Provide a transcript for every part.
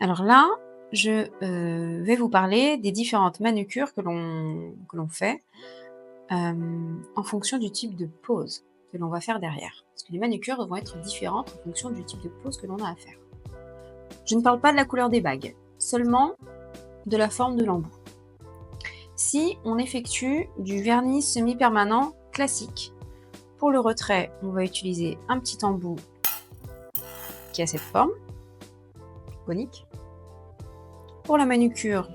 Alors là, je vais vous parler des différentes manucures que l'on fait, en fonction du type de pose que l'on va faire derrière. Parce que les manucures vont être différentes en fonction du type de pose que l'on a à faire. Je ne parle pas de la couleur des bagues, seulement de la forme de l'embout. Si on effectue du vernis semi-permanent classique, pour le retrait, on va utiliser un petit embout qui a cette forme, conique. Pour la manucure,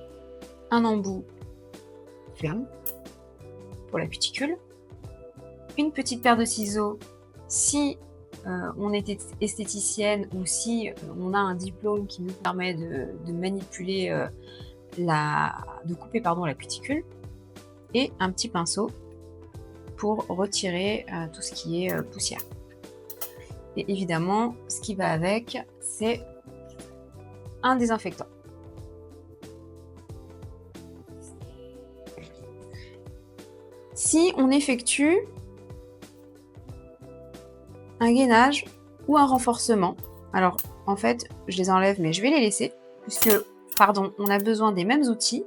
un embout flamme pour la cuticule, une petite paire de ciseaux si on est esthéticienne ou si on a un diplôme qui nous permet de manipuler, de couper la cuticule, et un petit pinceau pour retirer tout ce qui est poussière. Et évidemment, ce qui va avec, c'est un désinfectant. Si on effectue un gainage ou un renforcement, alors en fait, je les enlève, mais je vais les laisser, puisque, on a besoin des mêmes outils,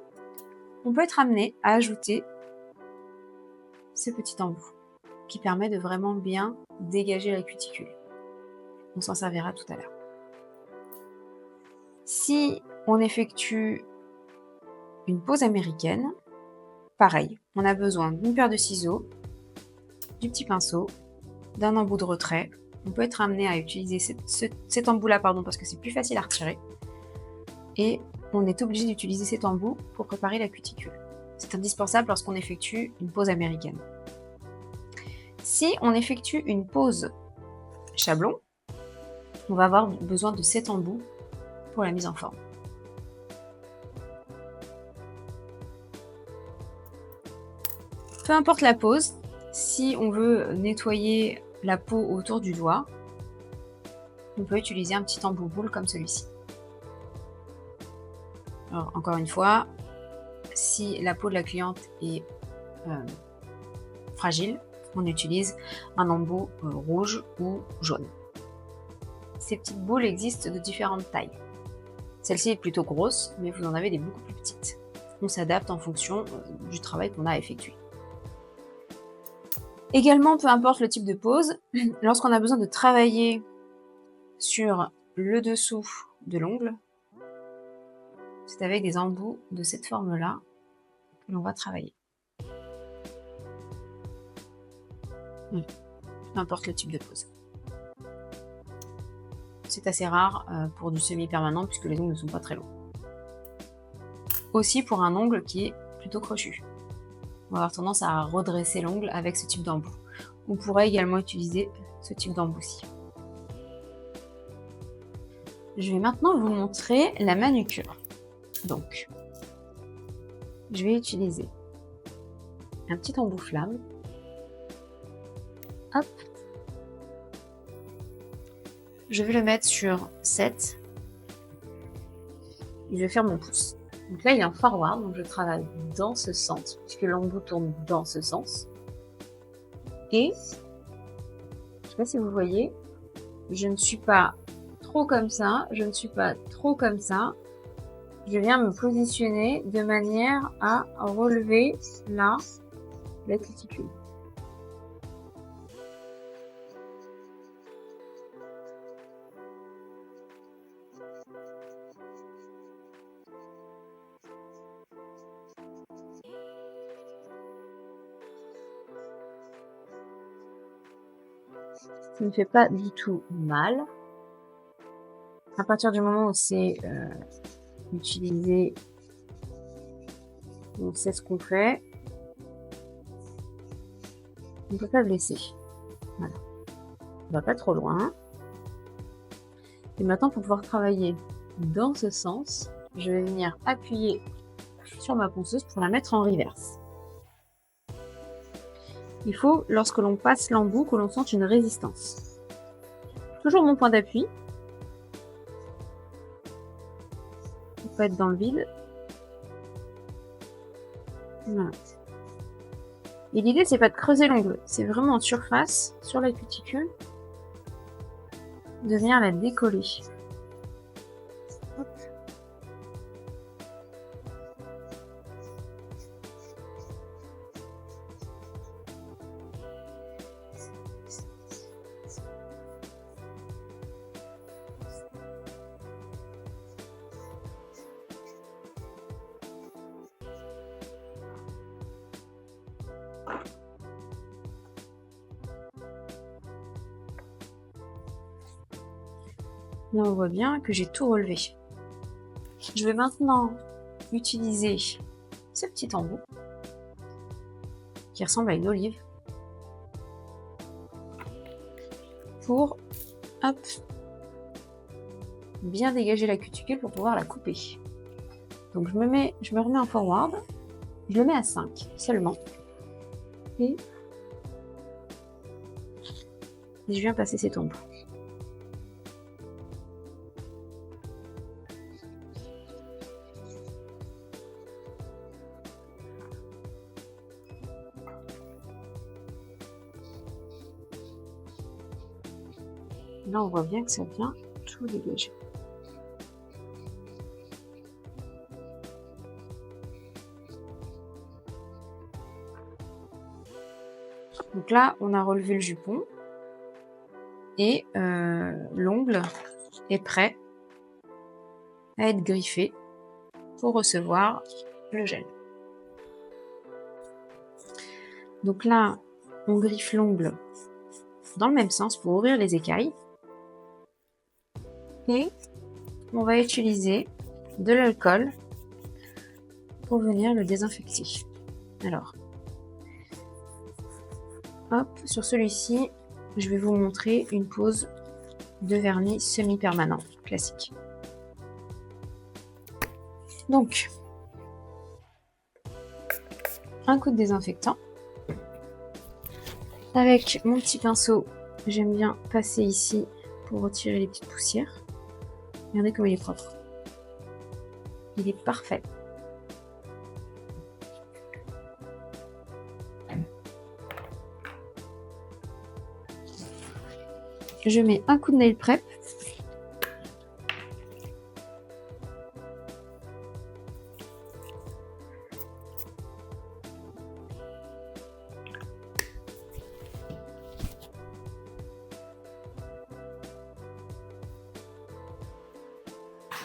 on peut être amené à ajouter ce petit embout qui permet de vraiment bien dégager la cuticule. On s'en servira tout à l'heure. Si on effectue une pose américaine, pareil, on a besoin d'une paire de ciseaux, du petit pinceau, d'un embout de retrait. On peut être amené à utiliser cet embout-là, parce que c'est plus facile à retirer. Et on est obligé d'utiliser cet embout pour préparer la cuticule. C'est indispensable lorsqu'on effectue une pose américaine. Si on effectue une pose chablon, on va avoir besoin de cet embout pour la mise en forme. Peu importe la pose, si on veut nettoyer la peau autour du doigt, on peut utiliser un petit embout boule comme celui-ci. Alors encore une fois, si la peau de la cliente est fragile, on utilise un embout rouge ou jaune. Ces petites boules existent de différentes tailles. Celle-ci est plutôt grosse, mais vous en avez des beaucoup plus petites. On s'adapte en fonction du travail qu'on a à effectuer. Également, peu importe le type de pose, lorsqu'on a besoin de travailler sur le dessous de l'ongle, c'est avec des embouts de cette forme-là que l'on va travailler. Peu importe le type de pose. C'est assez rare pour du semi-permanent puisque les ongles ne sont pas très longs. Aussi pour un ongle qui est plutôt crochu. On va avoir tendance à redresser l'ongle avec ce type d'embout. On pourrait également utiliser ce type d'embout-ci. Je vais maintenant vous montrer la manucure. Donc, je vais utiliser un petit embout flamme. Hop. Je vais le mettre sur 7. Et je vais faire mon pouce. Donc là, il est en forward, donc je travaille dans ce sens, puisque l'embout tourne dans ce sens. Et, je ne sais pas si vous voyez, je ne suis pas trop comme ça, je ne suis pas trop comme ça. Je viens me positionner de manière à relever là la cuticule. Ça ne fait pas du tout mal. À partir du moment où c'est utilisé, on sait ce qu'on fait. On ne peut pas blesser. Voilà. On va pas trop loin. Et maintenant, pour pouvoir travailler dans ce sens, je vais venir appuyer sur ma ponceuse pour la mettre en reverse. Il faut, lorsque l'on passe l'embout, que l'on sente une résistance. Toujours mon point d'appui. On peut être dans le vide. Voilà. Et l'idée, c'est pas de creuser l'ongle, c'est vraiment en surface, sur la cuticule, de venir la décoller. Hop. Là, on voit bien que j'ai tout relevé. Je vais maintenant utiliser ce petit embout qui ressemble à une olive pour, hop, bien dégager la cuticule pour pouvoir la couper. Donc je me remets en forward, je le mets à 5 seulement. Et je viens passer cet embout. Là, on voit bien que ça vient tout dégager. Donc là, on a relevé le jupon et l'ongle est prêt à être griffé pour recevoir le gel. Donc là, on griffe l'ongle dans le même sens pour ouvrir les écailles. Et on va utiliser de l'alcool pour venir le désinfecter. Alors, hop, sur celui-ci, je vais vous montrer une pose de vernis semi-permanent classique. Donc, un coup de désinfectant. Avec mon petit pinceau, j'aime bien passer ici pour retirer les petites poussières. Regardez comme il est propre. Il est parfait. Je mets un coup de nail prep.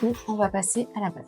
Et on va passer à la pâte.